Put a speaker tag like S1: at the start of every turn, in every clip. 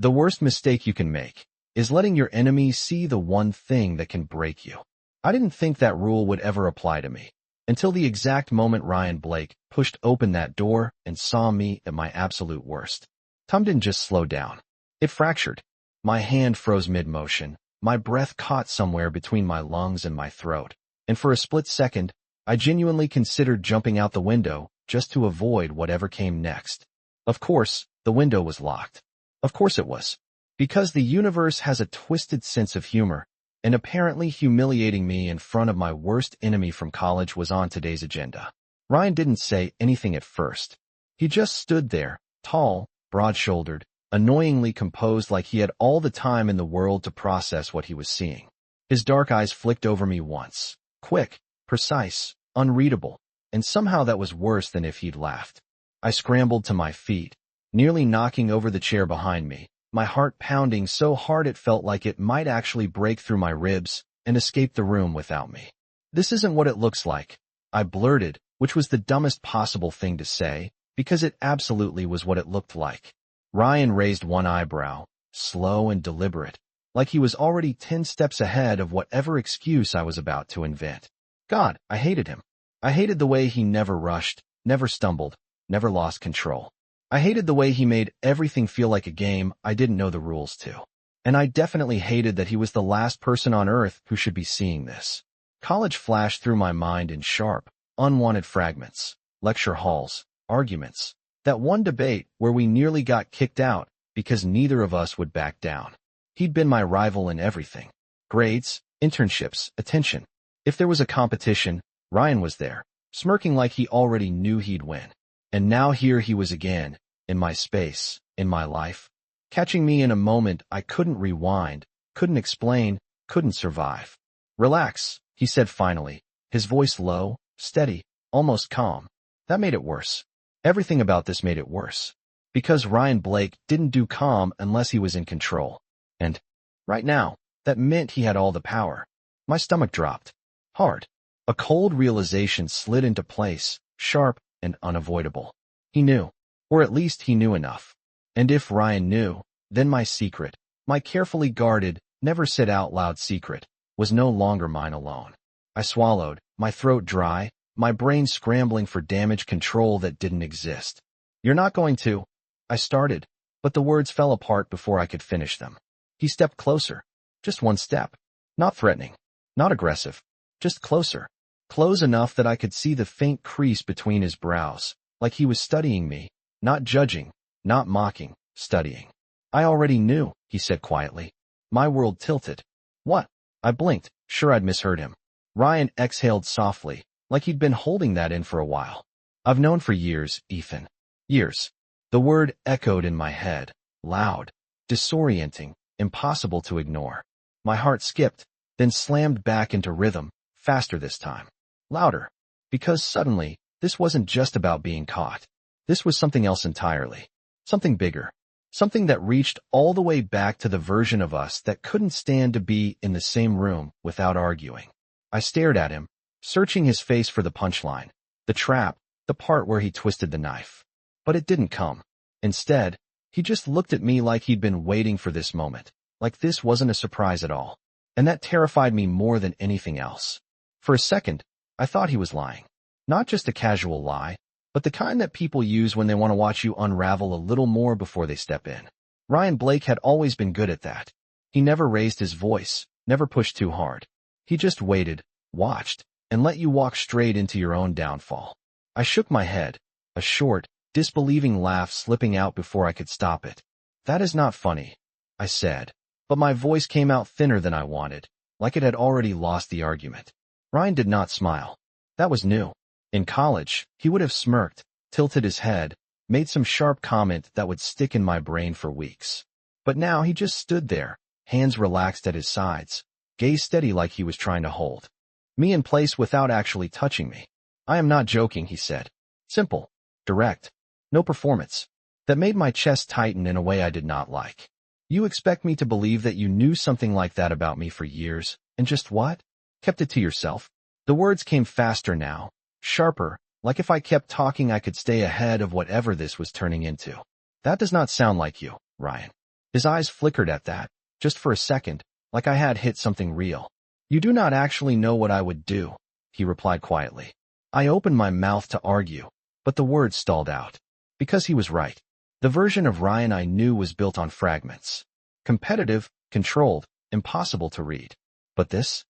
S1: The worst mistake you can make is letting your enemy see the one thing that can break you. I didn't think that rule would ever apply to me until the exact moment Ryan Blake pushed open that door and saw me at my absolute worst. Time didn't just slow down. It fractured. My hand froze mid-motion. My breath caught somewhere between my lungs and my throat. And for a split second, I genuinely considered jumping out the window just to avoid whatever came next. Of course, the window was locked. Of course it was. Because the universe has a twisted sense of humor, and apparently humiliating me in front of my worst enemy from college was on today's agenda. Ryan didn't say anything at first. He just stood there, tall, broad-shouldered, annoyingly composed like he had all the time in the world to process what he was seeing. His dark eyes flicked over me once. Quick, precise, unreadable, and somehow that was worse than if he'd laughed. I scrambled to my feet, nearly knocking over the chair behind me, my heart pounding so hard it felt like it might actually break through my ribs and escape the room without me. "This isn't what it looks like," I blurted, which was the dumbest possible thing to say, because it absolutely was what it looked like. Ryan raised one eyebrow, slow and deliberate, like he was already 10 steps ahead of whatever excuse I was about to invent. God, I hated him. I hated the way he never rushed, never stumbled, never lost control. I hated the way he made everything feel like a game I didn't know the rules to. And I definitely hated that he was the last person on earth who should be seeing this. College flashed through my mind in sharp, unwanted fragments. Lecture halls, arguments. That one debate where we nearly got kicked out because neither of us would back down. He'd been my rival in everything. Grades, internships, attention. If there was a competition, Ryan was there, smirking like he already knew he'd win. And now here he was again, in my space, in my life, catching me in a moment I couldn't rewind, couldn't explain, couldn't survive. "Relax," he said finally, his voice low, steady, almost calm. That made it worse. Everything about this made it worse. Because Ryan Blake didn't do calm unless he was in control. And, right now, that meant he had all the power. My stomach dropped. Hard. A cold realization slid into place, sharp and unavoidable. He knew. Or at least he knew enough. And if Ryan knew, then my secret, my carefully guarded, never said out loud secret, was no longer mine alone. I swallowed, my throat dry, my brain scrambling for damage control that didn't exist. "You're not going to," I started, but the words fell apart before I could finish them. He stepped closer. Just one step. Not threatening. Not aggressive. Just closer. Close enough that I could see the faint crease between his brows, like he was studying me, not judging, not mocking, studying. "I already knew," he said quietly. My world tilted. "What?" I blinked, sure I'd misheard him. Ryan exhaled softly, like he'd been holding that in for a while. "I've known for years, Ethan. Years." The word echoed in my head, loud, disorienting, impossible to ignore. My heart skipped, then slammed back into rhythm, faster this time. Louder. Because suddenly, this wasn't just about being caught. This was something else entirely. Something bigger. Something that reached all the way back to the version of us that couldn't stand to be in the same room without arguing. I stared at him, searching his face for the punchline, the trap, the part where he twisted the knife. But it didn't come. Instead, he just looked at me like he'd been waiting for this moment, like this wasn't a surprise at all. And that terrified me more than anything else. For a second, I thought he was lying. Not just a casual lie, but the kind that people use when they want to watch you unravel a little more before they step in. Ryan Blake had always been good at that. He never raised his voice, never pushed too hard. He just waited, watched, and let you walk straight into your own downfall. I shook my head, a short, disbelieving laugh slipping out before I could stop it. "That is not funny," I said, but my voice came out thinner than I wanted, like it had already lost the argument. Ryan did not smile. That was new. In college, he would have smirked, tilted his head, made some sharp comment that would stick in my brain for weeks. But now he just stood there, hands relaxed at his sides, gaze steady like he was trying to hold me in place without actually touching me. "I am not joking," he said. Simple, direct, no performance. That made my chest tighten in a way I did not like. "You expect me to believe that you knew something like that about me for years, and just what? Kept it to yourself?" The words came faster now, sharper, like if I kept talking I could stay ahead of whatever this was turning into. "That does not sound like you, Ryan." His eyes flickered at that, just for a second, like I had hit something real. You do not actually know what I would do, he replied quietly. I opened my mouth to argue, but the words stalled out. Because he was right. The version of Ryan I knew was built on fragments. Competitive, controlled, impossible to read. But this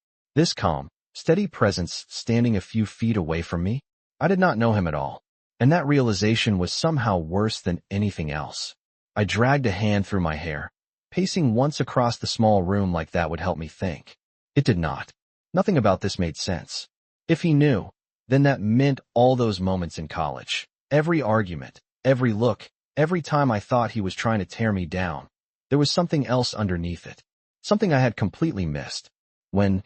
S1: calm, steady presence standing a few feet away from me, I did not know him at all. And that realization was somehow worse than anything else. I dragged a hand through my hair. Pacing once across the small room like that would help me think. It did not. Nothing about this made sense. If he knew, then that meant all those moments in college. Every argument, every look, every time I thought he was trying to tear me down. There was something else underneath it. Something I had completely missed. When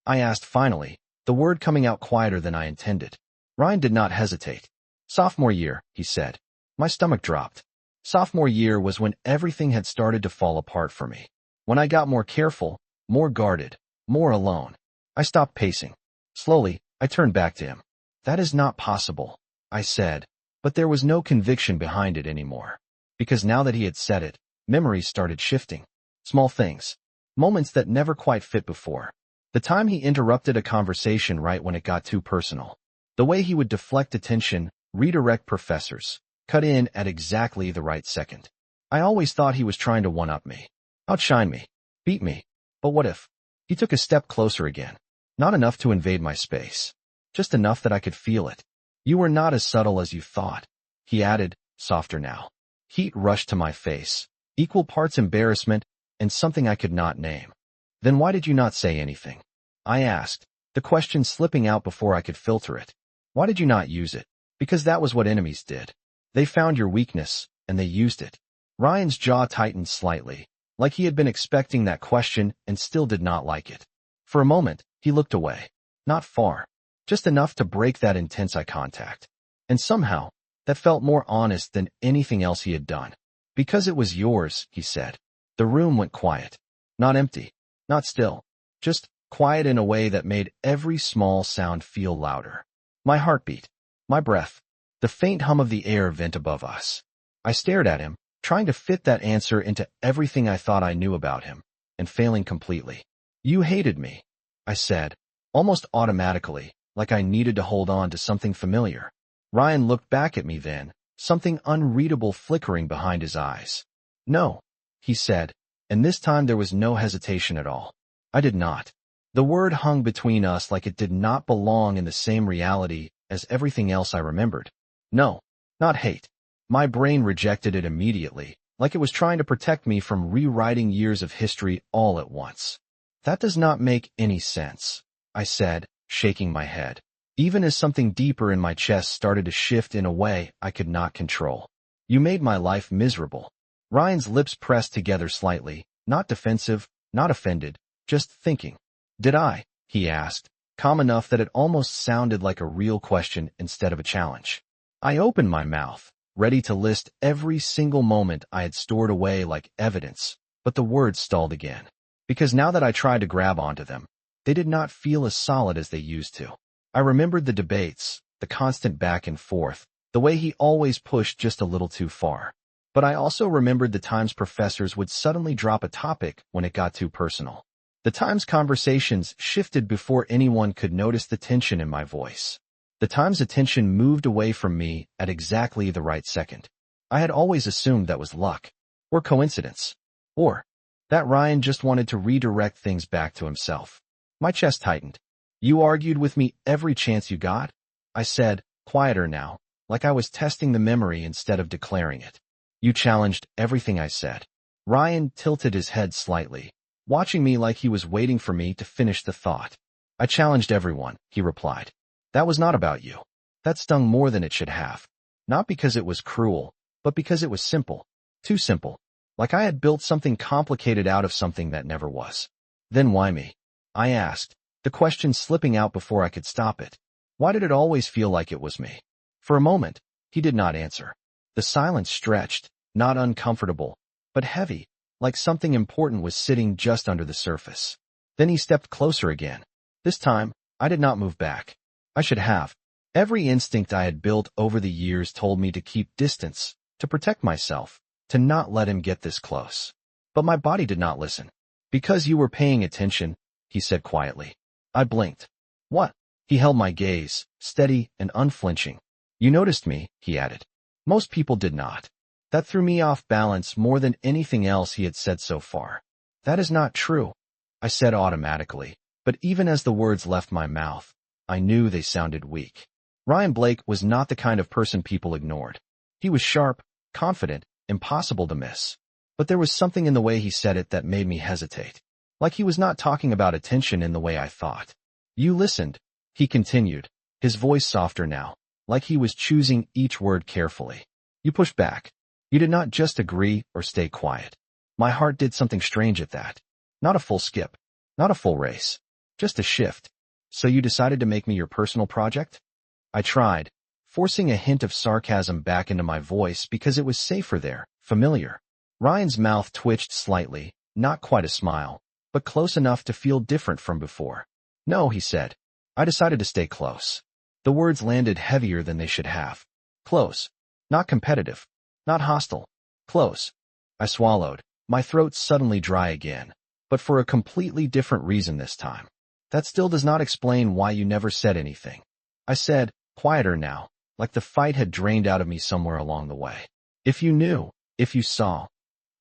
S1: I asked finally, the word coming out quieter than I intended. Ryan did not hesitate. Sophomore year, he said. My stomach dropped. Sophomore year was when everything had started to fall apart for me. When I got more careful, more guarded, more alone. I stopped pacing. Slowly, I turned back to him. That is not possible, I said, but there was no conviction behind it anymore. Because now that he had said it, memories started shifting. Small things. Moments that never quite fit before. The time he interrupted a conversation right when it got too personal. The way he would deflect attention, redirect professors, cut in at exactly the right second. I always thought he was trying to one-up me. Outshine me. Beat me. But what if? He took a step closer again. Not enough to invade my space. Just enough that I could feel it. You were not as subtle as you thought, he added, softer now. Heat rushed to my face, equal parts embarrassment and something I could not name. Then why did you not say anything? I asked, the question slipping out before I could filter it. Why did you not use it? Because that was what enemies did. They found your weakness, and they used it. Ryan's jaw tightened slightly, like he had been expecting that question and still did not like it. For a moment, he looked away. Not far. Just enough to break that intense eye contact. And somehow, that felt more honest than anything else he had done. Because it was yours, he said. The room went quiet. Not empty. Not still. Just quiet in a way that made every small sound feel louder. My heartbeat. My breath. The faint hum of the air vent above us. I stared at him, trying to fit that answer into everything I thought I knew about him, and failing completely. You hated me, I said, almost automatically, like I needed to hold on to something familiar. Ryan looked back at me then, something unreadable flickering behind his eyes. No, he said, and this time there was no hesitation at all. I did not. The word hung between us like it did not belong in the same reality as everything else I remembered. No, not hate. My brain rejected it immediately, like it was trying to protect me from rewriting years of history all at once. That does not make any sense, I said, shaking my head, even as something deeper in my chest started to shift in a way I could not control. You made my life miserable. Ryan's lips pressed together slightly, not defensive, not offended, just thinking. Did I? He asked, calm enough that it almost sounded like a real question instead of a challenge. I opened my mouth, ready to list every single moment I had stored away like evidence, but the words stalled again. Because now that I tried to grab onto them, they did not feel as solid as they used to. I remembered the debates, the constant back and forth, the way he always pushed just a little too far. But I also remembered the times professors would suddenly drop a topic when it got too personal. The times conversations shifted before anyone could notice the tension in my voice. The times attention moved away from me at exactly the right second. I had always assumed that was luck, or coincidence, or that Ryan just wanted to redirect things back to himself. My chest tightened. You argued with me every chance you got? I said, quieter now, like I was testing the memory instead of declaring it. You challenged everything I said. Ryan tilted his head slightly, watching me like he was waiting for me to finish the thought. I challenged everyone, he replied. That was not about you. That stung more than it should have. Not because it was cruel, but because it was simple. Too simple. Like I had built something complicated out of something that never was. Then why me? I asked, the question slipping out before I could stop it. Why did it always feel like it was me? For a moment, he did not answer. The silence stretched, not uncomfortable, but heavy, like something important was sitting just under the surface. Then he stepped closer again. This time, I did not move back. I should have. Every instinct I had built over the years told me to keep distance, to protect myself, to not let him get this close. But my body did not listen. Because you were paying attention, he said quietly. I blinked. What? He held my gaze, steady and unflinching. You noticed me, he added. Most people did not. That threw me off balance more than anything else he had said so far. That is not true, I said automatically, but even as the words left my mouth, I knew they sounded weak. Ryan Blake was not the kind of person people ignored. He was sharp, confident, impossible to miss. But there was something in the way he said it that made me hesitate. Like he was not talking about attention in the way I thought. You listened, he continued, his voice softer now, like he was choosing each word carefully. You pushed back. You did not just agree or stay quiet. My heart did something strange at that. Not a full skip. Not a full race. Just a shift. So you decided to make me your personal project? I tried, forcing a hint of sarcasm back into my voice because it was safer there, familiar. Ryan's mouth twitched slightly, not quite a smile, but close enough to feel different from before. No, he said. I decided to stay close. The words landed heavier than they should have. Close. Not competitive. Not hostile. Close. I swallowed, my throat suddenly dry again, but for a completely different reason this time. That still does not explain why you never said anything. I said, quieter now, like the fight had drained out of me somewhere along the way. If you knew, if you saw.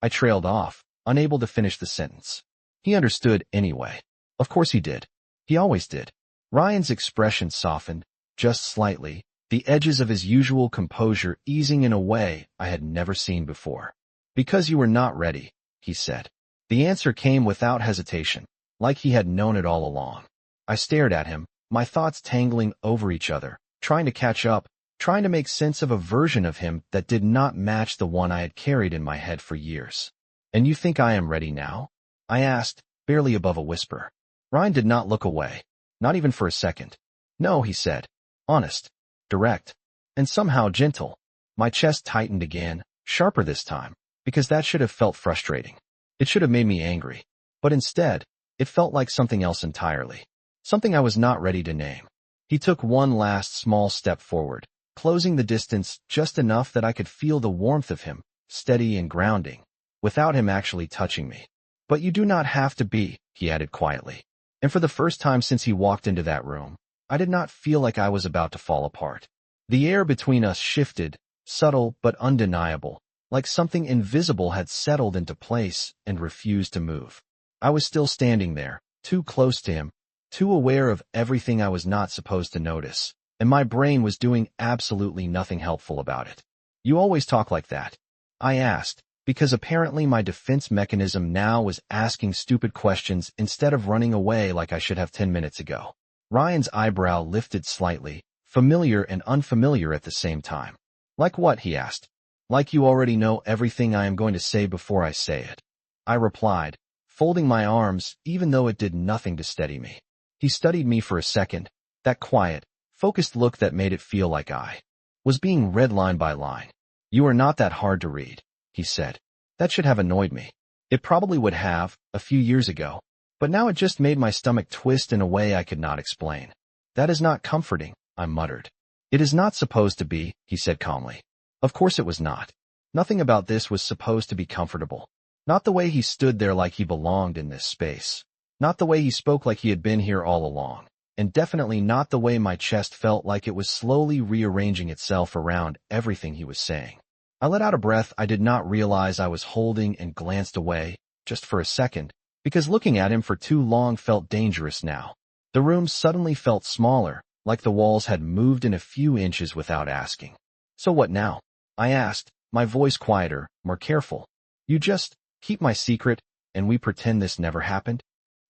S1: I trailed off, unable to finish the sentence. He understood anyway. Of course he did. He always did. Ryan's expression softened, just slightly, the edges of his usual composure easing in a way I had never seen before. Because you were not ready, he said. The answer came without hesitation, like he had known it all along. I stared at him, my thoughts tangling over each other, trying to catch up, trying to make sense of a version of him that did not match the one I had carried in my head for years. And you think I am ready now? I asked, barely above a whisper. Ryan did not look away, not even for a second. No, he said. Honest, direct, and somehow gentle. My chest tightened again, sharper this time, because that should have felt frustrating. It should have made me angry. But instead, it felt like something else entirely. Something I was not ready to name. He took one last small step forward, closing the distance just enough that I could feel the warmth of him, steady and grounding, without him actually touching me. But you do not have to be, he added quietly. And for the first time since he walked into that room, I did not feel like I was about to fall apart. The air between us shifted, subtle but undeniable, like something invisible had settled into place and refused to move. I was still standing there, too close to him, too aware of everything I was not supposed to notice, and my brain was doing absolutely nothing helpful about it. You always talk like that, I asked, because apparently my defense mechanism now was asking stupid questions instead of running away like I should have 10 minutes ago. Ryan's eyebrow lifted slightly, familiar and unfamiliar at the same time. Like what, he asked. Like you already know everything I am going to say before I say it. I replied, folding my arms even though it did nothing to steady me. He studied me for a second, that quiet, focused look that made it feel like I was being read line by line. You are not that hard to read, he said. That should have annoyed me. It probably would have, a few years ago, but now it just made my stomach twist in a way I could not explain. That is not comforting, I muttered. It is not supposed to be, he said calmly. Of course it was not. Nothing about this was supposed to be comfortable. Not the way he stood there like he belonged in this space. Not the way he spoke like he had been here all along. And definitely not the way my chest felt like it was slowly rearranging itself around everything he was saying. I let out a breath I did not realize I was holding and glanced away, just for a second, because looking at him for too long felt dangerous now. The room suddenly felt smaller, like the walls had moved in a few inches without asking. So what now? I asked, my voice quieter, more careful. You just keep my secret, and we pretend this never happened?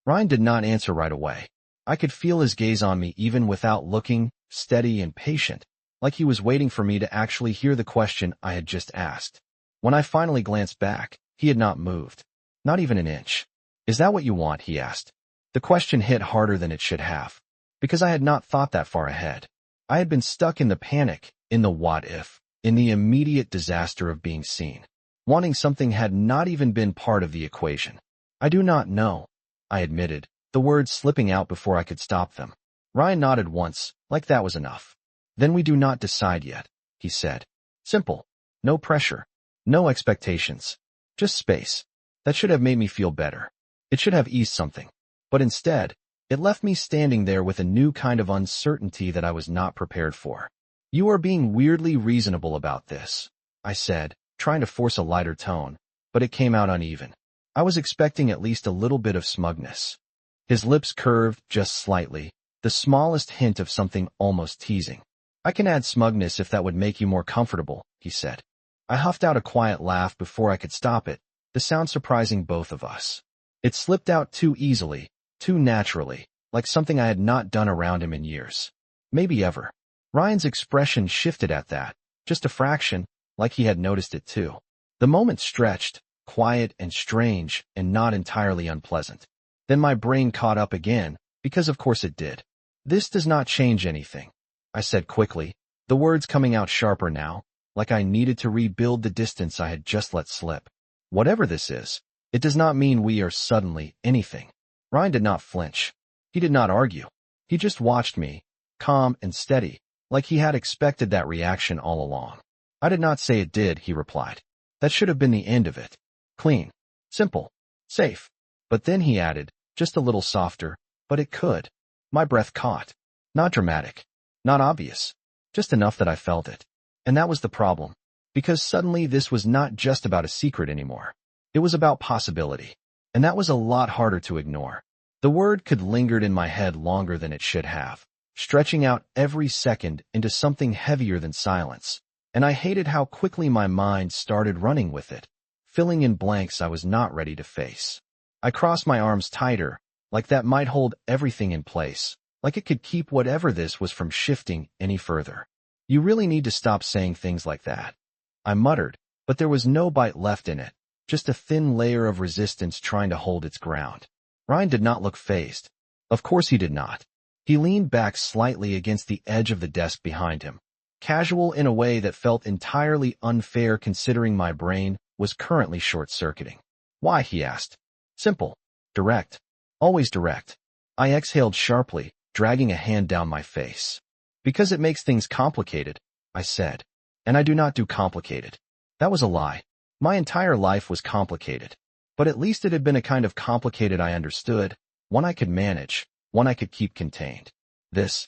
S1: Ryan did not answer right away. I could feel his gaze on me even without looking, steady and patient, like he was waiting for me to actually hear the question I had just asked. When I finally glanced back, he had not moved. Not even an inch. Is that what you want? He asked. The question hit harder than it should have, because I had not thought that far ahead. I had been stuck in the panic, in the what if, in the immediate disaster of being seen. Wanting something had not even been part of the equation. I do not know, I admitted, the words slipping out before I could stop them. Ryan nodded once, like that was enough. Then we do not decide yet, he said. Simple. No pressure. No expectations. Just space. That should have made me feel better. It should have eased something. But instead, it left me standing there with a new kind of uncertainty that I was not prepared for. You are being weirdly reasonable about this, I said, trying to force a lighter tone, but it came out uneven. I was expecting at least a little bit of smugness. His lips curved just slightly, the smallest hint of something almost teasing. I can add smugness if that would make you more comfortable, he said. I huffed out a quiet laugh before I could stop it, the sound surprising both of us. It slipped out too easily, too naturally, like something I had not done around him in years. Maybe ever. Ryan's expression shifted at that, just a fraction, like he had noticed it too. The moment stretched, quiet and strange, and not entirely unpleasant. Then my brain caught up again, because of course it did. This does not change anything, I said quickly, the words coming out sharper now, like I needed to rebuild the distance I had just let slip. Whatever this is, it does not mean we are suddenly anything. Ryan did not flinch. He did not argue. He just watched me, calm and steady, like he had expected that reaction all along. I did not say it did, he replied. That should have been the end of it. Clean. Simple. Safe. But then he added, just a little softer, but it could. My breath caught. Not dramatic. Not obvious. Just enough that I felt it. And that was the problem. Because suddenly this was not just about a secret anymore. It was about possibility. And that was a lot harder to ignore. The word could lingered in my head longer than it should have, stretching out every second into something heavier than silence. And I hated how quickly my mind started running with it, filling in blanks I was not ready to face. I crossed my arms tighter, like that might hold everything in place, like it could keep whatever this was from shifting any further. You really need to stop saying things like that. I muttered, but there was no bite left in it, just a thin layer of resistance trying to hold its ground. Ryan did not look fazed. Of course he did not. He leaned back slightly against the edge of the desk behind him, casual in a way that felt entirely unfair considering my brain was currently short-circuiting. Why, he asked. Simple. Direct. Always direct. I exhaled sharply, dragging a hand down my face. Because it makes things complicated, I said. And I do not do complicated. That was a lie. My entire life was complicated. But at least it had been a kind of complicated I understood, one I could manage, one I could keep contained. This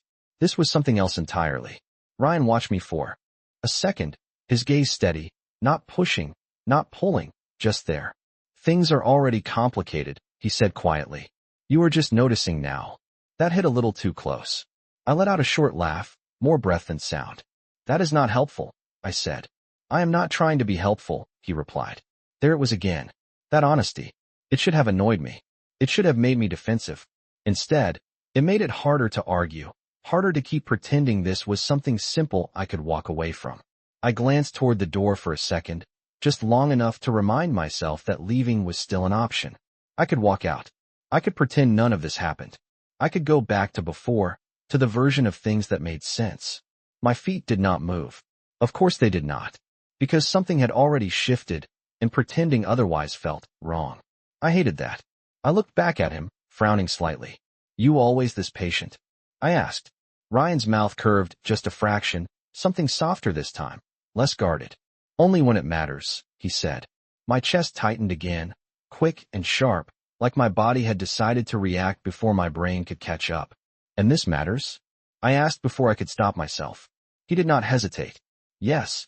S1: was something else entirely. Ryan watched me for a second, his gaze steady, not pushing, not pulling, just there. Things are already complicated, he said quietly. You are just noticing now. That hit a little too close. I let out a short laugh, more breath than sound. That is not helpful, I said. I am not trying to be helpful, he replied. There it was again. That honesty. It should have annoyed me. It should have made me defensive. Instead, it made it harder to argue, harder to keep pretending this was something simple I could walk away from. I glanced toward the door for a second, just long enough to remind myself that leaving was still an option. I could walk out. I could pretend none of this happened. I could go back to before, to the version of things that made sense. My feet did not move. Of course they did not. Because something had already shifted, and pretending otherwise felt wrong. I hated that. I looked back at him, frowning slightly. You always this patient? I asked. Ryan's mouth curved just a fraction, something softer this time, less guarded. Only when it matters, he said. My chest tightened again, quick and sharp, like my body had decided to react before my brain could catch up. And this matters? I asked before I could stop myself. He did not hesitate. Yes.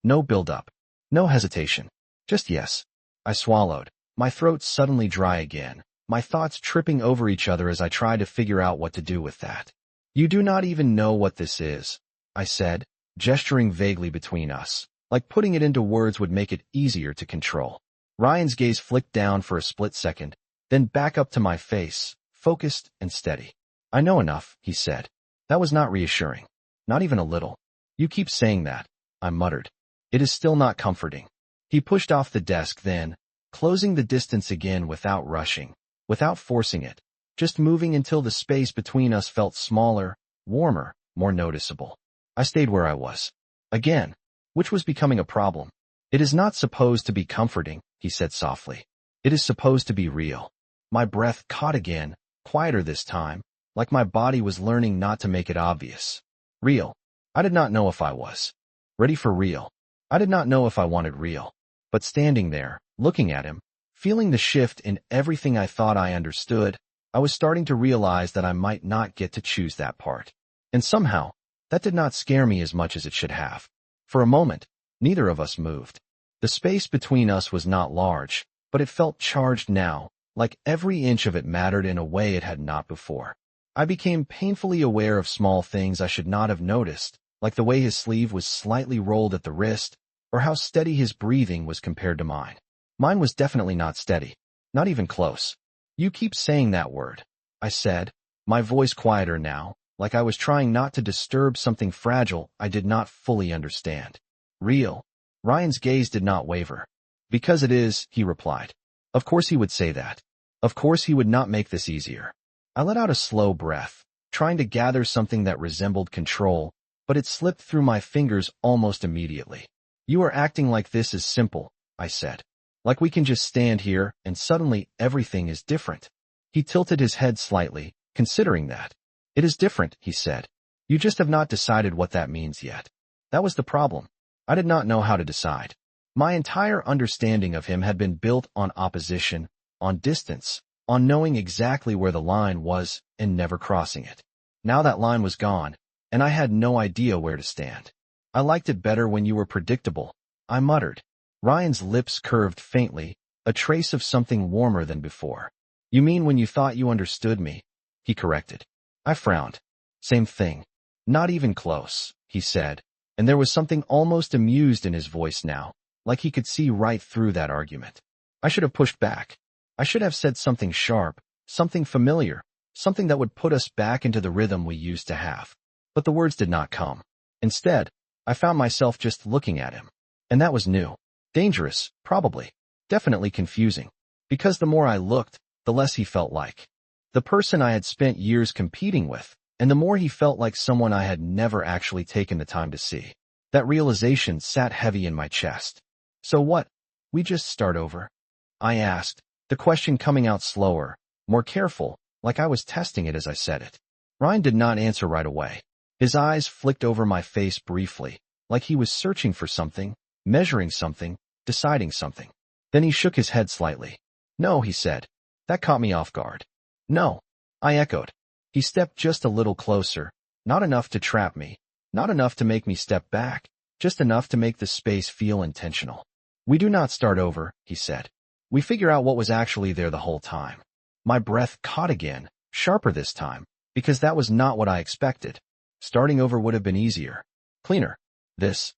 S1: No build-up. No hesitation. Just yes. I swallowed, my throat suddenly dry again, my thoughts tripping over each other as I tried to figure out what to do with that. You do not even know what this is, I said, gesturing vaguely between us, like putting it into words would make it easier to control. Ryan's gaze flicked down for a split second, then back up to my face, focused and steady. I know enough, he said. That was not reassuring. Not even a little. You keep saying that, I muttered. It is still not comforting. He pushed off the desk then, closing the distance again without rushing, without forcing it, just moving until the space between us felt smaller, warmer, more noticeable. I stayed where I was. Again, which was becoming a problem. It is not supposed to be comforting, he said softly. It is supposed to be real. My breath caught again, quieter this time, like my body was learning not to make it obvious. Real. I did not know if I was ready for real. I did not know if I wanted real. But standing there, looking at him, Feeling the shift in everything I thought I understood, I was starting to realize that I might not get to choose that part. And somehow, that did not scare me as much as it should have. For a moment, neither of us moved. The space between us was not large, but it felt charged now, like every inch of it mattered in a way it had not before. I became painfully aware of small things I should not have noticed, like the way his sleeve was slightly rolled at the wrist, or how steady his breathing was compared to mine. Mine was definitely not steady, not even close. "You keep saying that word," I said, my voice quieter now, like I was trying not to disturb something fragile I did not fully understand. "Real." Ryan's gaze did not waver. "Because it is," he replied. Of course he would say that. Of course he would not make this easier. I let out a slow breath, trying to gather something that resembled control, but it slipped through my fingers almost immediately. "You are acting like this is simple," I said. "Like we can just stand here and suddenly everything is different." He tilted his head slightly, considering that. "It is different," he said. "You just have not decided what that means yet." That was the problem. I did not know how to decide. My entire understanding of him had been built on opposition, on distance, on knowing exactly where the line was and never crossing it. Now that line was gone, and I had no idea where to stand. "I liked it better when you were predictable," I muttered. Ryan's lips curved faintly, a trace of something warmer than before. "You mean when you thought you understood me?" he corrected. I frowned. "Same thing. Not even close," he said, and there was something almost amused in his voice now, like he could see right through that argument. I should have pushed back. I should have said something sharp, something familiar, something that would put us back into the rhythm we used to have. But the words did not come. Instead, I found myself just looking at him. And that was new. Dangerous, probably. Definitely confusing. Because the more I looked, the less he felt like the person I had spent years competing with, and the more he felt like someone I had never actually taken the time to see. That realization sat heavy in my chest. "So what? We just start over?" I asked, the question coming out slower, more careful, like I was testing it as I said it. Ryan did not answer right away. His eyes flicked over my face briefly, like he was searching for something, measuring something, deciding something. Then he shook his head slightly. "No," he said. That caught me off guard. "No," I echoed. He stepped just a little closer, not enough to trap me, not enough to make me step back, just enough to make the space feel intentional. "We do not start over," he said. "We figure out what was actually there the whole time." My breath caught again, sharper this time, because that was not what I expected. Starting over would have been easier. Cleaner. This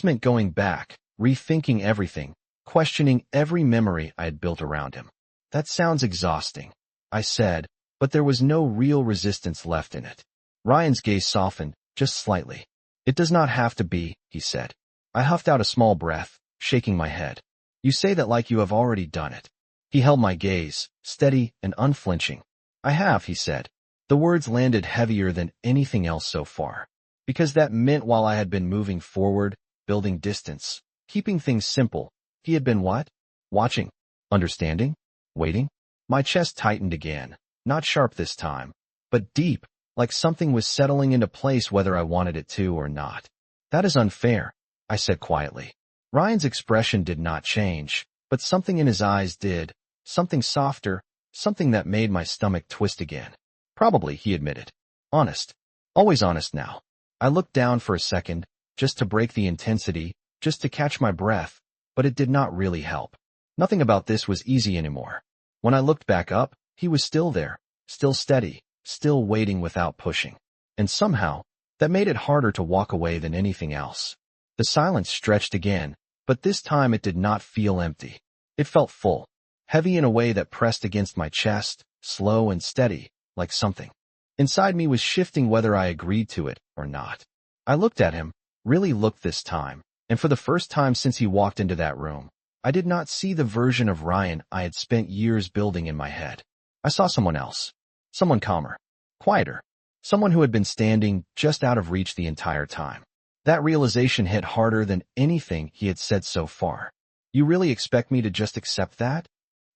S1: meant going back, rethinking everything, questioning every memory I had built around him. "That sounds exhausting," I said, but there was no real resistance left in it. Ryan's gaze softened, just slightly. "It does not have to be," he said. I huffed out a small breath, shaking my head. "You say that like you have already done it." He held my gaze, steady and unflinching. "I have," he said. The words landed heavier than anything else so far. Because that meant while I had been moving forward, building distance, keeping things simple, he had been what? Watching, understanding, waiting. My chest tightened again, not sharp this time, but deep, like something was settling into place whether I wanted it to or not. "That is unfair," I said quietly. Ryan's expression did not change, but something in his eyes did, something softer, something that made my stomach twist again. "Probably," he admitted. "Honest. Always honest now." I looked down for a second, just to break the intensity, just to catch my breath, but it did not really help. Nothing about this was easy anymore. When I looked back up, he was still there, still steady, still waiting without pushing. And somehow, that made it harder to walk away than anything else. The silence stretched again, but this time it did not feel empty. It felt full, heavy in a way that pressed against my chest, slow and steady, like something inside me was shifting whether I agreed to it or not. I looked at him, really looked this time, and for the first time since he walked into that room, I did not see the version of Ryan I had spent years building in my head. I saw someone else, someone calmer, quieter, someone who had been standing just out of reach the entire time. That realization hit harder than anything he had said so far. "You really expect me to just accept that?"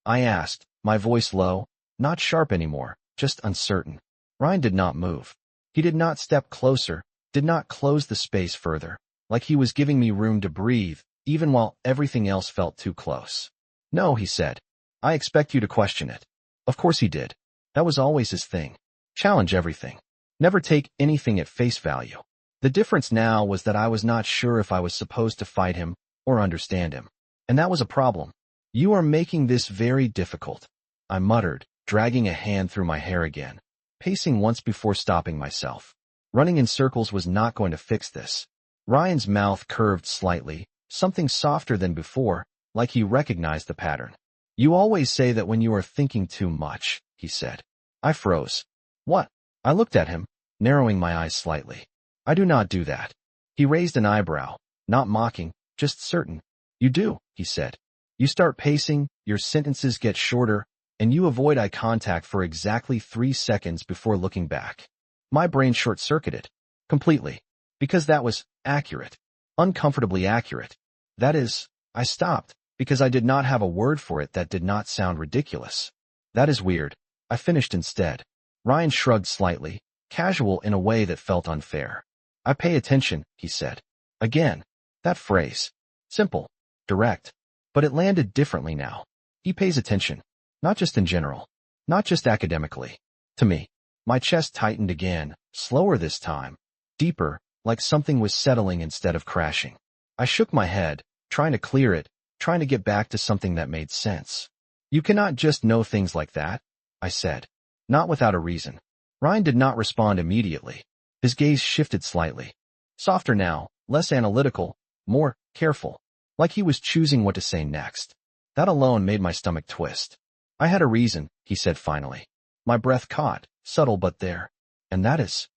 S1: I asked, my voice low, not sharp anymore, just uncertain. Ryan did not move. He did not step closer, did not close the space further, like he was giving me room to breathe, even while everything else felt too close. "No," he said. I expect you to question it. Of course he did. That was always his thing. Challenge everything. Never take anything at face value. The difference now was that I was not sure if I was supposed to fight him or understand him. And that was a problem. You are making this very difficult, I muttered, dragging a hand through my hair again, pacing once before stopping myself. Running in circles was not going to fix this. Ryan's mouth curved slightly, something softer than before, like he recognized the pattern. You always say that when you are thinking too much, he said. I froze. What? I looked at him, narrowing my eyes slightly. I do not do that. He raised an eyebrow, not mocking, just certain. You do, he said. You start pacing, your sentences get shorter, and you avoid eye contact for exactly 3 seconds before looking back. My brain short-circuited. Completely. Because that was accurate. Uncomfortably accurate. That is, I stopped, because I did not have a word for it that did not sound ridiculous. That is weird. I finished instead. Ryan shrugged slightly, casual in a way that felt unfair. I pay attention, he said. Again. That phrase. Simple. Direct. But it landed differently now. He pays attention. Not just in general. Not just academically. To me. My chest tightened again, slower this time. Deeper, like something was settling instead of crashing. I shook my head, trying to clear it, trying to get back to something that made sense. You cannot just know things like that, I said. Not without a reason. Ryan did not respond immediately. His gaze shifted slightly. Softer now, less analytical, more careful. Like he was choosing what to say next. That alone made my stomach twist. I had a reason, he said finally. My breath caught, subtle but there. And that is?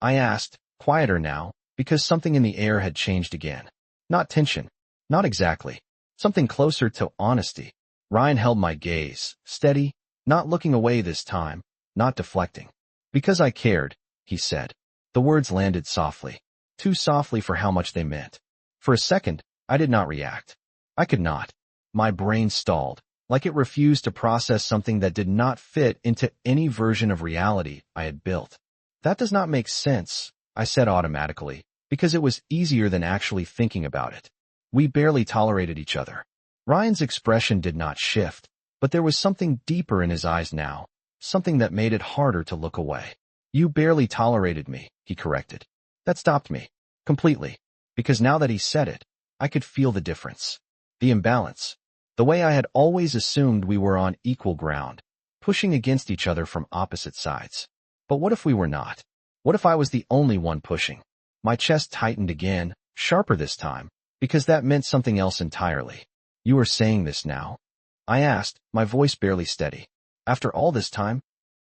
S1: I asked, quieter now, because something in the air had changed again. Not tension. Not exactly. Something closer to honesty. Ryan held my gaze, steady, not looking away this time, not deflecting. Because I cared, he said. The words landed softly. Too softly for how much they meant. For a second, I did not react. I could not. My brain stalled, like it refused to process something that did not fit into any version of reality I had built. That does not make sense, I said automatically, because it was easier than actually thinking about it. We barely tolerated each other. Ryan's expression did not shift, but there was something deeper in his eyes now, something that made it harder to look away. You barely tolerated me, he corrected. That stopped me. Completely. Because now that he said it, I could feel the difference. The imbalance. The way I had always assumed we were on equal ground, pushing against each other from opposite sides. But what if we were not? What if I was the only one pushing? My chest tightened again, sharper this time, because that meant something else entirely. You are saying this now? I asked, my voice barely steady. After all this time?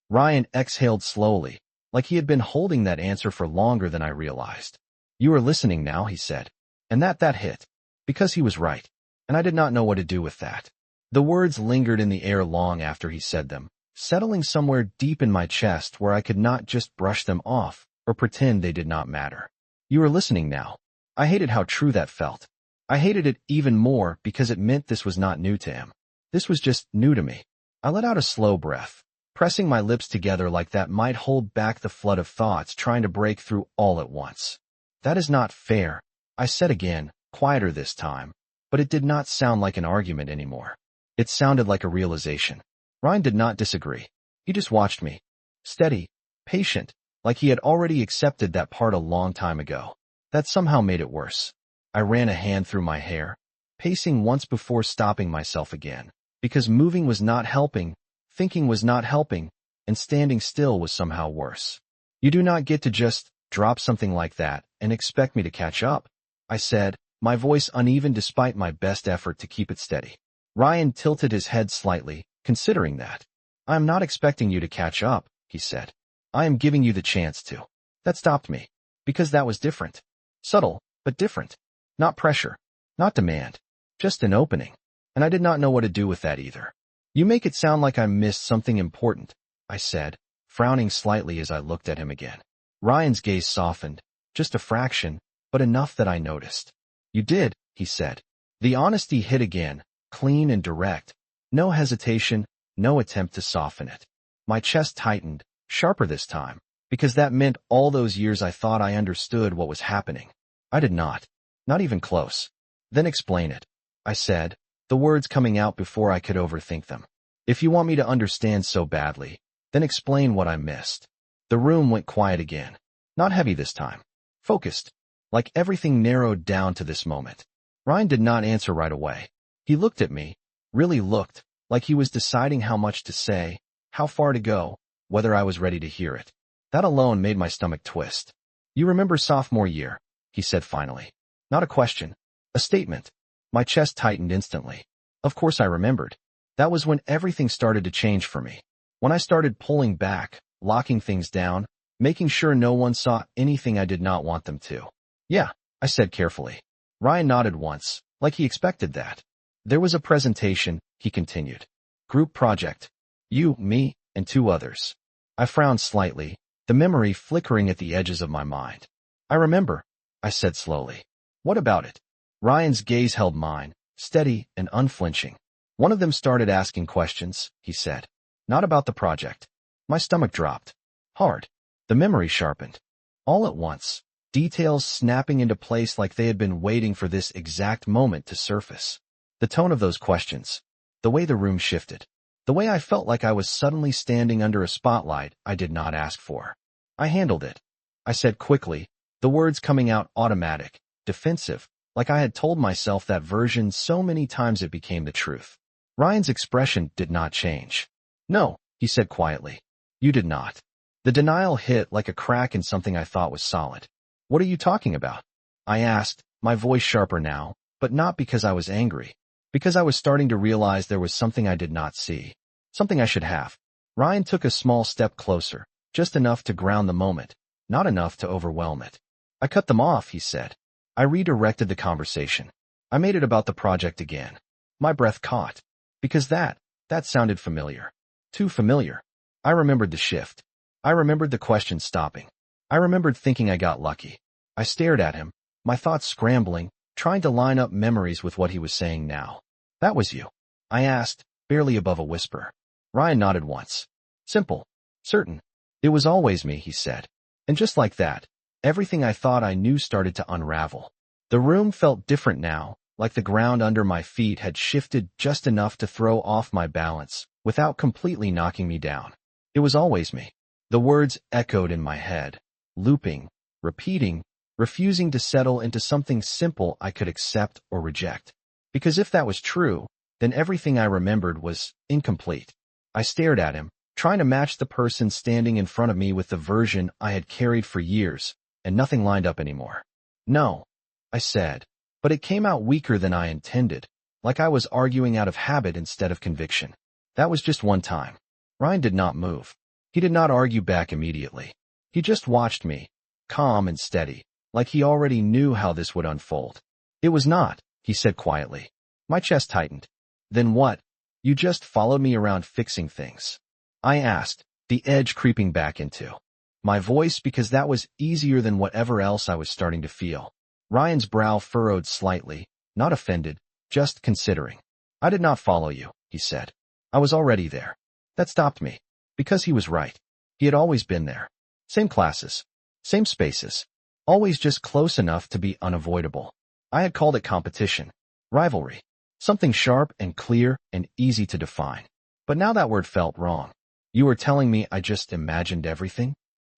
S1: Ryan exhaled slowly, like he had been holding that answer for longer than I realized. You are listening now, he said. And that hit. Because he was right. And I did not know what to do with that. The words lingered in the air long after he said them, settling somewhere deep in my chest where I could not just brush them off or pretend they did not matter. You are listening now. I hated how true that felt. I hated it even more because it meant this was not new to him. This was just new to me. I let out a slow breath, pressing my lips together like that might hold back the flood of thoughts trying to break through all at once. That is not fair, I said again, quieter this time, but it did not sound like an argument anymore. It sounded like a realization. Ryan did not disagree. He just watched me. Steady, patient, like he had already accepted that part a long time ago. That somehow made it worse. I ran a hand through my hair, pacing once before stopping myself again, because moving was not helping, thinking was not helping, and standing still was somehow worse. You do not get to just drop something like that and expect me to catch up, I said, my voice uneven despite my best effort to keep it steady. Ryan tilted his head slightly, considering that. I am not expecting you to catch up, he said. I am giving you the chance to. That stopped me. Because that was different. Subtle, but different. Not pressure. Not demand. Just an opening. And I did not know what to do with that either. You make it sound like I missed something important, I said, frowning slightly as I looked at him again. Ryan's gaze softened, just a fraction, but enough that I noticed. You did, he said. The honesty hit again, clean and direct. No hesitation, no attempt to soften it. My chest tightened, sharper this time, because that meant all those years I thought I understood what was happening. I did not. Not even close. Then explain it, I said, the words coming out before I could overthink them. If you want me to understand so badly, then explain what I missed. The room went quiet again. Not heavy this time. Focused. Like everything narrowed down to this moment. Ryan did not answer right away. He looked at me, really looked, like he was deciding how much to say, how far to go, whether I was ready to hear it. That alone made my stomach twist. You remember sophomore year, he said finally. Not a question. A statement. My chest tightened instantly. Of course I remembered. That was when everything started to change for me. When I started pulling back, locking things down, making sure no one saw anything I did not want them to. Yeah, I said carefully. Ryan nodded once, like he expected that. There was a presentation, he continued. Group project. You, me, and 2 others. I frowned slightly, the memory flickering at the edges of my mind. I remember, I said slowly. What about it? Ryan's gaze held mine, steady and unflinching. One of them started asking questions, he said. Not about the project. My stomach dropped. Hard. The memory sharpened. All at once, details snapping into place like they had been waiting for this exact moment to surface. The tone of those questions. The way the room shifted. The way I felt like I was suddenly standing under a spotlight I did not ask for. I handled it. I said quickly, the words coming out automatic, defensive, like I had told myself that version so many times it became the truth. Ryan's expression did not change. No, he said quietly. You did not. The denial hit like a crack in something I thought was solid. What are you talking about? I asked, my voice sharper now, but not because I was angry. Because I was starting to realize there was something I did not see. Something I should have. Ryan took a small step closer, just enough to ground the moment, not enough to overwhelm it. I cut them off, he said. I redirected the conversation. I made it about the project again. My breath caught. Because that sounded familiar. Too familiar. I remembered the shift. I remembered the question stopping. I remembered thinking I got lucky. I stared at him, my thoughts scrambling, trying to line up memories with what he was saying now. That was you? I asked, barely above a whisper. Ryan nodded once. Simple. Certain. It was always me, he said. And just like that, everything I thought I knew started to unravel. The room felt different now, like the ground under my feet had shifted just enough to throw off my balance, without completely knocking me down. It was always me. The words echoed in my head, looping, repeating, refusing to settle into something simple I could accept or reject. Because if that was true, then everything I remembered was incomplete. I stared at him, trying to match the person standing in front of me with the version I had carried for years, and nothing lined up anymore. No, I said, but it came out weaker than I intended, like I was arguing out of habit instead of conviction. That was just one time. Ryan did not move. He did not argue back immediately. He just watched me, calm and steady, like he already knew how this would unfold. It was not, he said quietly. My chest tightened. Then what? You just followed me around fixing things. I asked, the edge creeping back into my voice because that was easier than whatever else I was starting to feel. Ryan's brow furrowed slightly, not offended, just considering. I did not follow you, he said. I was already there. That stopped me. Because he was right. He had always been there. Same classes. Same spaces. Always just close enough to be unavoidable. I had called it competition. Rivalry. Something sharp and clear and easy to define. But now that word felt wrong. You were telling me I just imagined everything?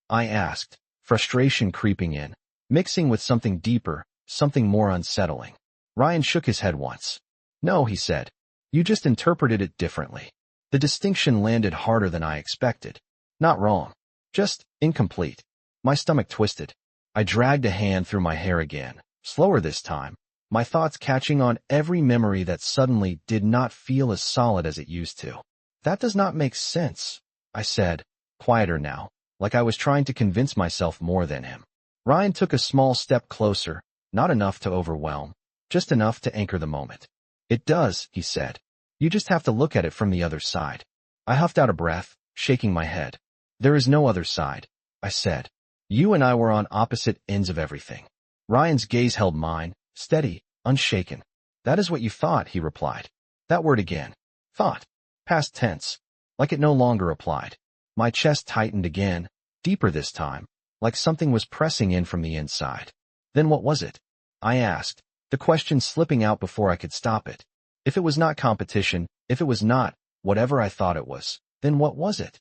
S1: I asked, frustration creeping in, mixing with something deeper, something more unsettling. Ryan shook his head once. No, he said. You just interpreted it differently. The distinction landed harder than I expected. Not wrong. Just incomplete. My stomach twisted. I dragged a hand through my hair again, slower this time, my thoughts catching on every memory that suddenly did not feel as solid as it used to. That does not make sense, I said, quieter now, like I was trying to convince myself more than him. Ryan took a small step closer, not enough to overwhelm, just enough to anchor the moment. It does, he said. You just have to look at it from the other side. I huffed out a breath, shaking my head. There is no other side, I said. You and I were on opposite ends of everything. Ryan's gaze held mine, steady, unshaken. That is what you thought, he replied. That word again. Thought. Past tense. Like it no longer applied. My chest tightened again, deeper this time, like something was pressing in from the inside. Then what was it? I asked, the question slipping out before I could stop it. If it was not competition, if it was not whatever I thought it was, then what was it?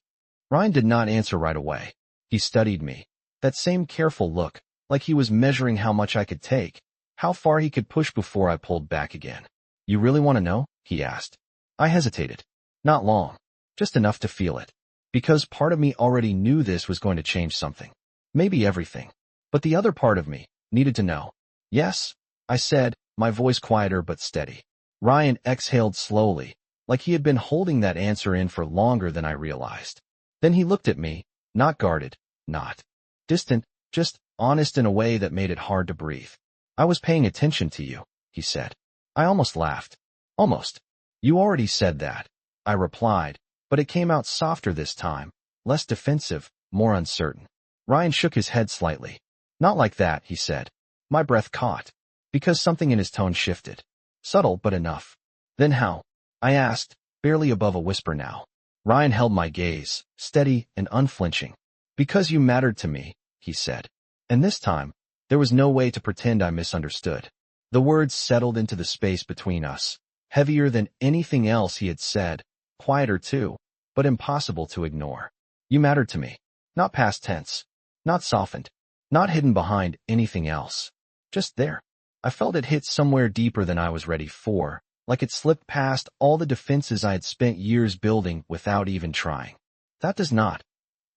S1: Ryan did not answer right away. He studied me. That same careful look, like he was measuring how much I could take, how far he could push before I pulled back again. You really want to know? He asked. I hesitated. Not long. Just enough to feel it. Because part of me already knew this was going to change something. Maybe everything. But the other part of me needed to know. Yes, I said, my voice quieter but steady. Ryan exhaled slowly, like he had been holding that answer in for longer than I realized. Then he looked at me, not guarded, not distant, just honest in a way that made it hard to breathe. I was paying attention to you, he said. I almost laughed. Almost. You already said that, I replied, but it came out softer this time, less defensive, more uncertain. Ryan shook his head slightly. Not like that, he said. My breath caught, because something in his tone shifted. Subtle, but enough. Then how? I asked, barely above a whisper now. Ryan held my gaze, steady and unflinching. Because you mattered to me, he said. And this time, there was no way to pretend I misunderstood. The words settled into the space between us, heavier than anything else he had said, quieter too, but impossible to ignore. You mattered to me. Not past tense. Not softened. Not hidden behind anything else. Just there. I felt it hit somewhere deeper than I was ready for, like it slipped past all the defenses I had spent years building without even trying. That does not.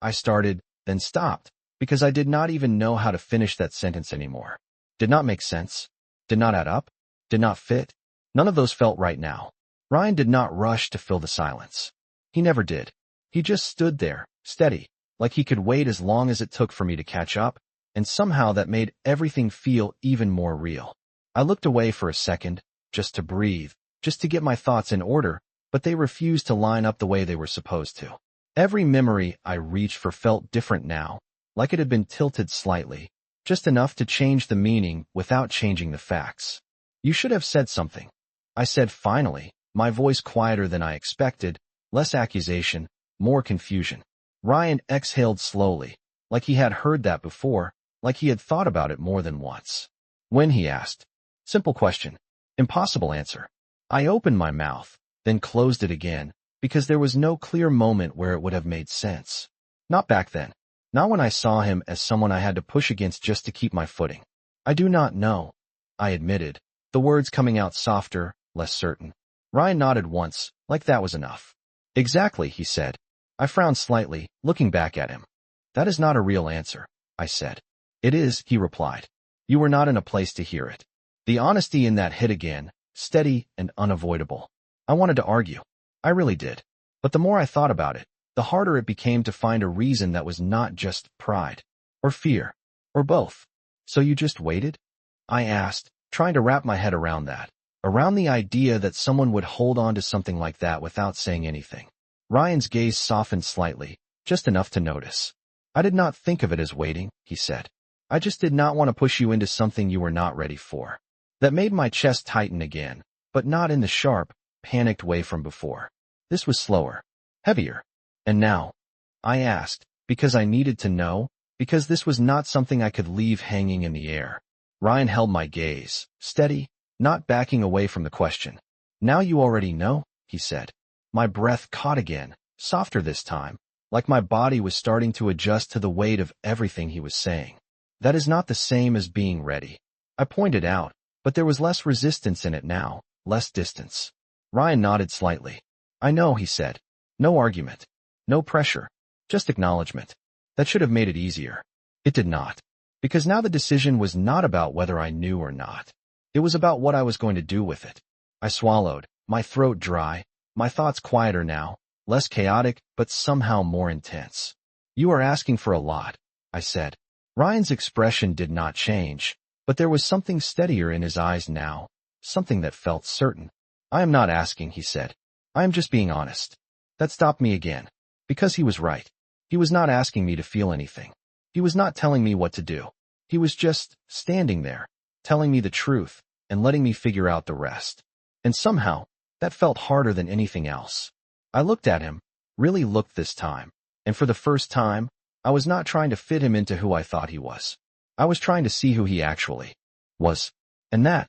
S1: I started, then stopped, because I did not even know how to finish that sentence anymore. Did not make sense. Did not add up. Did not fit. None of those felt right now. Ryan did not rush to fill the silence. He never did. He just stood there, steady, like he could wait as long as it took for me to catch up, and somehow that made everything feel even more real. I looked away for a second, just to breathe, just to get my thoughts in order, but they refused to line up the way they were supposed to. Every memory I reached for felt different now, like it had been tilted slightly, just enough to change the meaning without changing the facts. You should have said something. I said finally, my voice quieter than I expected, less accusation, more confusion. Ryan exhaled slowly, like he had heard that before, like he had thought about it more than once. When, he asked. Simple question. Impossible answer. I opened my mouth, then closed it again, because there was no clear moment where it would have made sense. Not back then. Not when I saw him as someone I had to push against just to keep my footing. I do not know, I admitted, the words coming out softer, less certain. Ryan nodded once, like that was enough. Exactly, he said. I frowned slightly, looking back at him. That is not a real answer, I said. It is, he replied. You were not in a place to hear it. The honesty in that hit again, steady and unavoidable. I wanted to argue. I really did. But the more I thought about it, the harder it became to find a reason that was not just pride, or fear, or both. So you just waited? I asked, trying to wrap my head around that, around the idea that someone would hold on to something like that without saying anything. Ryan's gaze softened slightly, just enough to notice. I did not think of it as waiting, he said. I just did not want to push you into something you were not ready for. That made my chest tighten again, but not in the sharp, panicked way from before. This was slower, heavier. And now? I asked, because I needed to know, because this was not something I could leave hanging in the air. Ryan held my gaze, steady, not backing away from the question. Now you already know, he said. My breath caught again, softer this time, like my body was starting to adjust to the weight of everything he was saying. That is not the same as being ready. I pointed out, but there was less resistance in it now, less distance. Ryan nodded slightly. I know, he said. No argument. No pressure. Just acknowledgement. That should have made it easier. It did not. Because now the decision was not about whether I knew or not. It was about what I was going to do with it. I swallowed, my throat dry, my thoughts quieter now, less chaotic, but somehow more intense. You are asking for a lot, I said. Ryan's expression did not change, but there was something steadier in his eyes now, something that felt certain. I am not asking, he said. I am just being honest. That stopped me again. Because he was right. He was not asking me to feel anything. He was not telling me what to do. He was just standing there, telling me the truth, and letting me figure out the rest. And somehow, that felt harder than anything else. I looked at him, really looked this time, and for the first time, I was not trying to fit him into who I thought he was. I was trying to see who he actually was. And that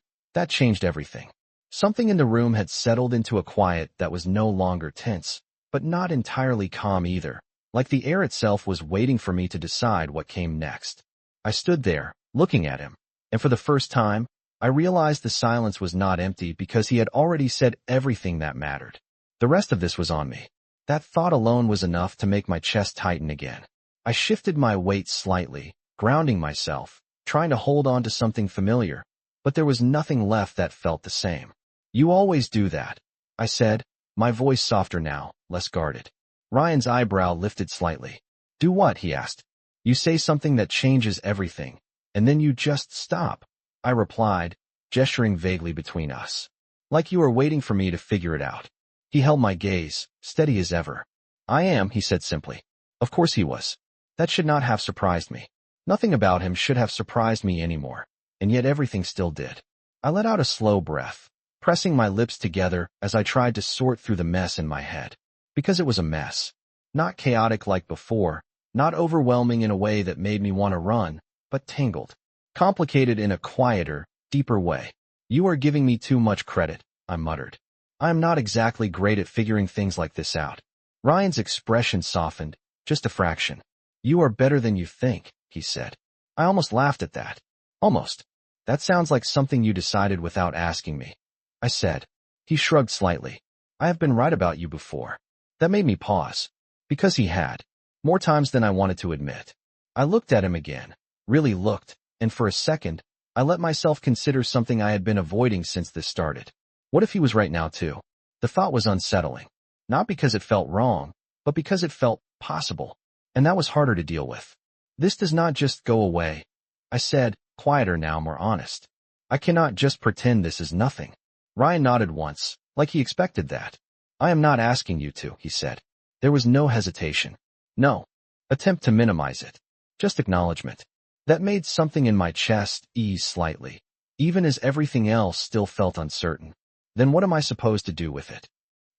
S1: changed everything. Something in the room had settled into a quiet that was no longer tense, but not entirely calm either, like the air itself was waiting for me to decide what came next. I stood there, looking at him, and for the first time, I realized the silence was not empty because he had already said everything that mattered. The rest of this was on me. That thought alone was enough to make my chest tighten again. I shifted my weight slightly, grounding myself, trying to hold on to something familiar, but there was nothing left that felt the same. "You always do that," I said, my voice softer now, less guarded. Ryan's eyebrow lifted slightly. "Do what?" he asked. "You say something that changes everything, and then you just stop," I replied, gesturing vaguely between us. "Like you were waiting for me to figure it out." He held my gaze, steady as ever. "I am," he said simply. Of course he was. That should not have surprised me. Nothing about him should have surprised me anymore, and yet everything still did. I let out a slow breath, pressing my lips together as I tried to sort through the mess in my head. Because it was a mess. Not chaotic like before, not overwhelming in a way that made me want to run, but tangled. Complicated in a quieter, deeper way. "You are giving me too much credit," I muttered. "I am not exactly great at figuring things like this out." Ryan's expression softened, just a fraction. "You are better than you think," he said. I almost laughed at that. Almost. "That sounds like something you decided without asking me," I said. He shrugged slightly. "I have been right about you before." That made me pause. Because he had. More times than I wanted to admit. I looked at him again. Really looked. And for a second, I let myself consider something I had been avoiding since this started. What if he was right now too? The thought was unsettling. Not because it felt wrong, but because it felt possible. And that was harder to deal with. "This does not just go away," I said, quieter now, more honest. "I cannot just pretend this is nothing." Ryan nodded once, like he expected that. "I am not asking you to," he said. There was no hesitation. No attempt to minimize it. Just acknowledgement. That made something in my chest ease slightly, even as everything else still felt uncertain. "Then what am I supposed to do with it?"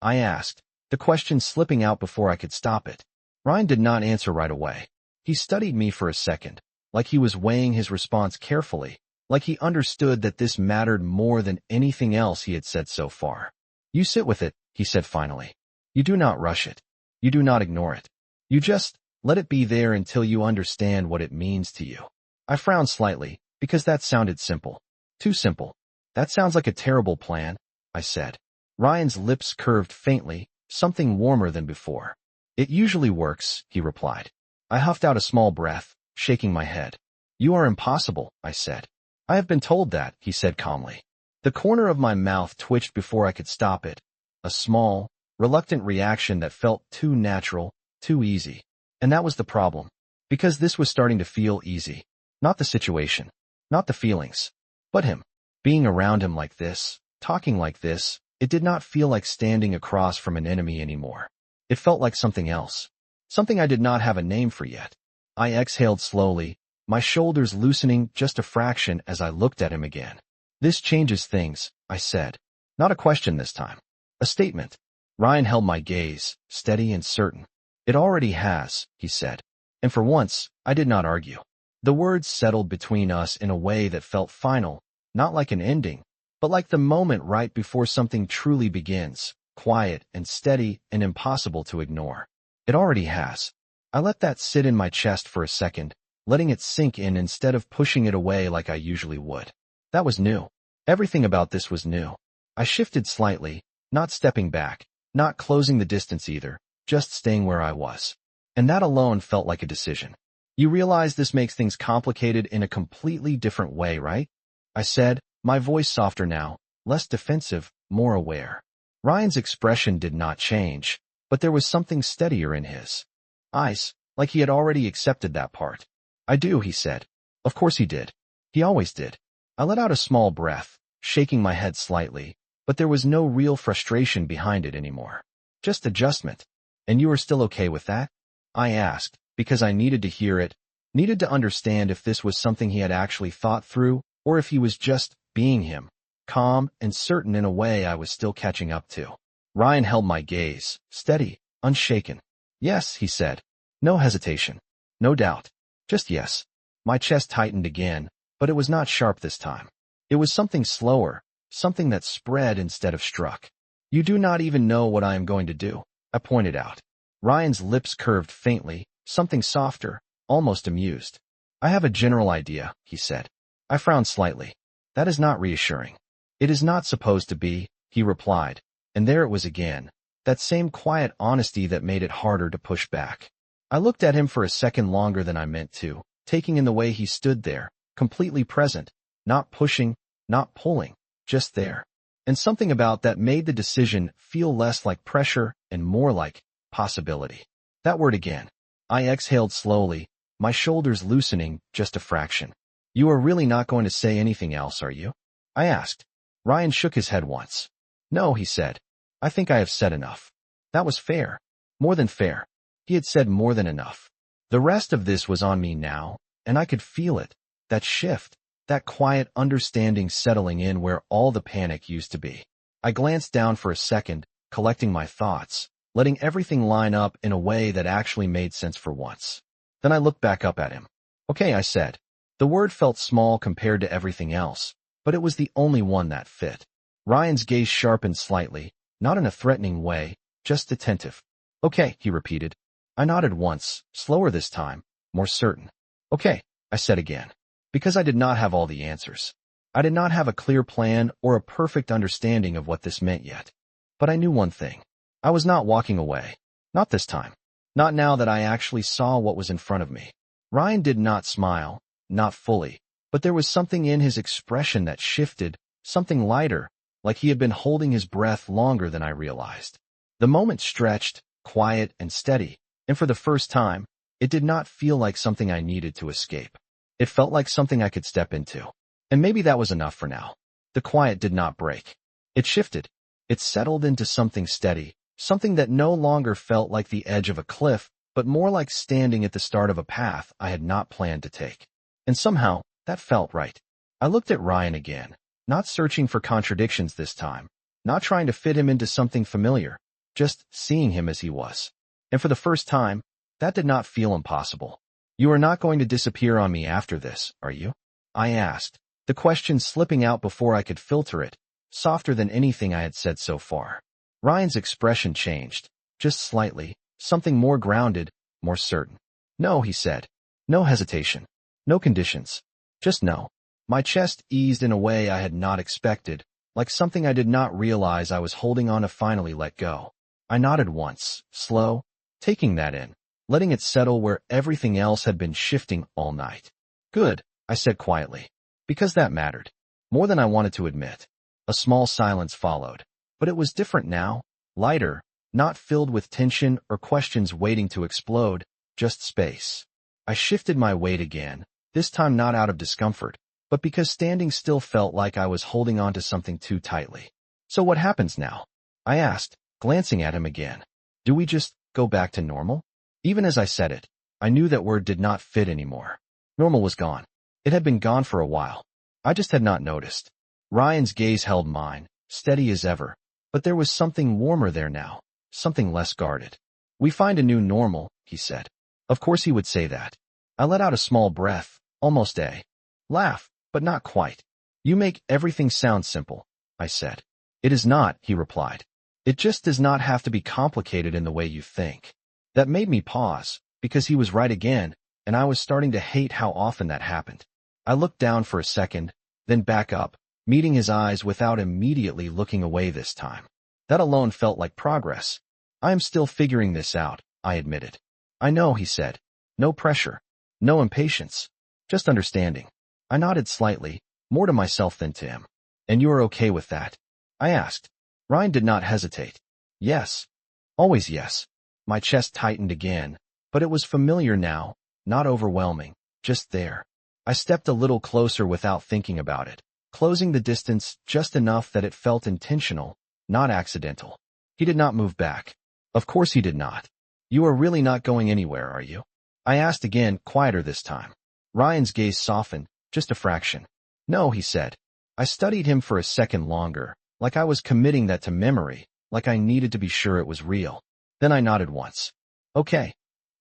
S1: I asked, the question slipping out before I could stop it. Ryan did not answer right away. He studied me for a second, like he was weighing his response carefully, like he understood that this mattered more than anything else he had said so far. "You sit with it," he said finally. "You do not rush it. You do not ignore it. You just let it be there until you understand what it means to you." I frowned slightly, because that sounded simple. Too simple. "That sounds like a terrible plan," I said. Ryan's lips curved faintly, something warmer than before. "It usually works," he replied. I huffed out a small breath, shaking my head. "You are impossible," I said. "I have been told that," he said calmly. The corner of my mouth twitched before I could stop it. A small, reluctant reaction that felt too natural, too easy. And that was the problem. Because this was starting to feel easy. Not the situation. Not the feelings. But him. Being around him like this, talking like this, it did not feel like standing across from an enemy anymore. It felt like something else. Something I did not have a name for yet. I exhaled slowly, my shoulders loosening just a fraction as I looked at him again. "This changes things," I said. Not a question this time. A statement. Ryan held my gaze, steady and certain. "It already has," he said. And for once, I did not argue. The words settled between us in a way that felt final, not like an ending, but like the moment right before something truly begins, quiet and steady and impossible to ignore. "It already has." I let that sit in my chest for a second, letting it sink in instead of pushing it away like I usually would. That was new. Everything about this was new. I shifted slightly, not stepping back, not closing the distance either, just staying where I was. And that alone felt like a decision. "You realize this makes things complicated in a completely different way, right?" I said, my voice softer now, less defensive, more aware. Ryan's expression did not change, but there was something steadier in his eyes, like he had already accepted that part. "I do," he said. Of course he did. He always did. I let out a small breath, shaking my head slightly, but there was no real frustration behind it anymore. Just adjustment. "And you are still okay with that?" I asked, because I needed to hear it, needed to understand if this was something he had actually thought through, or if he was just being him, calm and certain in a way I was still catching up to. Ryan held my gaze, steady, unshaken. "Yes," he said. No hesitation. No doubt. Just yes. My chest tightened again, but it was not sharp this time. It was something slower, something that spread instead of struck. You do not even know what I am going to do, I pointed out. Ryan's lips curved faintly, something softer, almost amused. I have a general idea, he said. I frowned slightly. That is not reassuring. It is not supposed to be, he replied, and there it was again, that same quiet honesty that made it harder to push back. I looked at him for a second longer than I meant to, taking in the way he stood there, completely present, not pushing, not pulling, just there. And something about that made the decision feel less like pressure and more like possibility. That word again. I exhaled slowly, my shoulders loosening just a fraction. You are really not going to say anything else, are you? I asked. Ryan shook his head once. No, he said. I think I have said enough. That was fair. More than fair. He had said more than enough. The rest of this was on me now, and I could feel it. That shift, that quiet understanding settling in where all the panic used to be. I glanced down for a second, collecting my thoughts, letting everything line up in a way that actually made sense for once. Then I looked back up at him. Okay, I said. The word felt small compared to everything else, but it was the only one that fit. Ryan's gaze sharpened slightly, not in a threatening way, just attentive. Okay, he repeated. I nodded once, slower this time, more certain. Okay, I said again. Because I did not have all the answers. I did not have a clear plan or a perfect understanding of what this meant yet. But I knew one thing. I was not walking away. Not this time. Not now that I actually saw what was in front of me. Ryan did not smile, not fully, but there was something in his expression that shifted, something lighter, like he had been holding his breath longer than I realized. The moment stretched, quiet and steady, and for the first time, it did not feel like something I needed to escape. It felt like something I could step into. And maybe that was enough for now. The quiet did not break. It shifted. It settled into something steady, something that no longer felt like the edge of a cliff, but more like standing at the start of a path I had not planned to take. And somehow, that felt right. I looked at Ryan again, not searching for contradictions this time, not trying to fit him into something familiar, just seeing him as he was. And for the first time, that did not feel impossible. You are not going to disappear on me after this, are you? I asked, the question slipping out before I could filter it, softer than anything I had said so far. Ryan's expression changed, just slightly, something more grounded, more certain. No, he said. No hesitation. No conditions. Just no. My chest eased in a way I had not expected, like something I did not realize I was holding on to finally let go. I nodded once, slow, taking that in, letting it settle where everything else had been shifting all night. Good, I said quietly. Because that mattered. More than I wanted to admit. A small silence followed. But it was different now, lighter, not filled with tension or questions waiting to explode, just space. I shifted my weight again, this time not out of discomfort, but because standing still felt like I was holding on to something too tightly. So what happens now? I asked, glancing at him again. Do we just go back to normal? Even as I said it, I knew that word did not fit anymore. Normal was gone. It had been gone for a while. I just had not noticed. Ryan's gaze held mine, steady as ever, but there was something warmer there now, something less guarded. We find a new normal, he said. Of course he would say that. I let out a small breath, almost a laugh, but not quite. You make everything sound simple, I said. It is not, he replied. It just does not have to be complicated in the way you think. That made me pause, because he was right again, and I was starting to hate how often that happened. I looked down for a second, then back up, meeting his eyes without immediately looking away this time. That alone felt like progress. I am still figuring this out, I admitted. I know, he said. No pressure. No impatience. Just understanding. I nodded slightly, more to myself than to him. And you are okay with that? I asked. Ryan did not hesitate. Yes. Always yes. My chest tightened again, but it was familiar now, not overwhelming, just there. I stepped a little closer without thinking about it, closing the distance just enough that it felt intentional, not accidental. He did not move back. Of course he did not. You are really not going anywhere, are you? I asked again, quieter this time. Ryan's gaze softened, just a fraction. No, he said. I studied him for a second longer, like I was committing that to memory, like I needed to be sure it was real. Then I nodded once. Okay.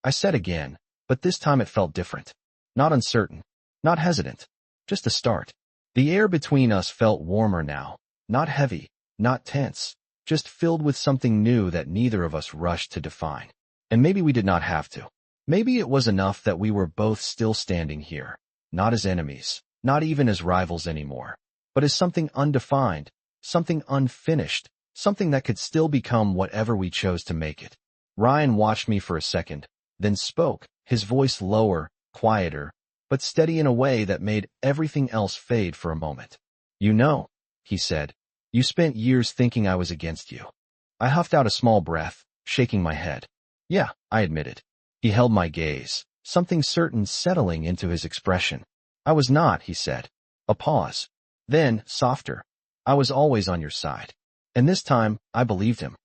S1: I said again, but this time it felt different. Not uncertain. Not hesitant. Just a start. The air between us felt warmer now, Not heavy, not tense, just filled with something new that neither of us rushed to define. And maybe we did not have to. Maybe it was enough that we were both still standing here, not as enemies, not even as rivals anymore, but as something undefined, something unfinished, something that could still become whatever we chose to make it. Ryan watched me for a second, then spoke, his voice lower, quieter, but steady in a way that made everything else fade for a moment. You know, he said, you spent years thinking I was against you. I huffed out a small breath, shaking my head. Yeah, I admitted. He held my gaze, something certain settling into his expression. I was not, he said. A pause. Then, softer. I was always on your side. And this time, I believed him.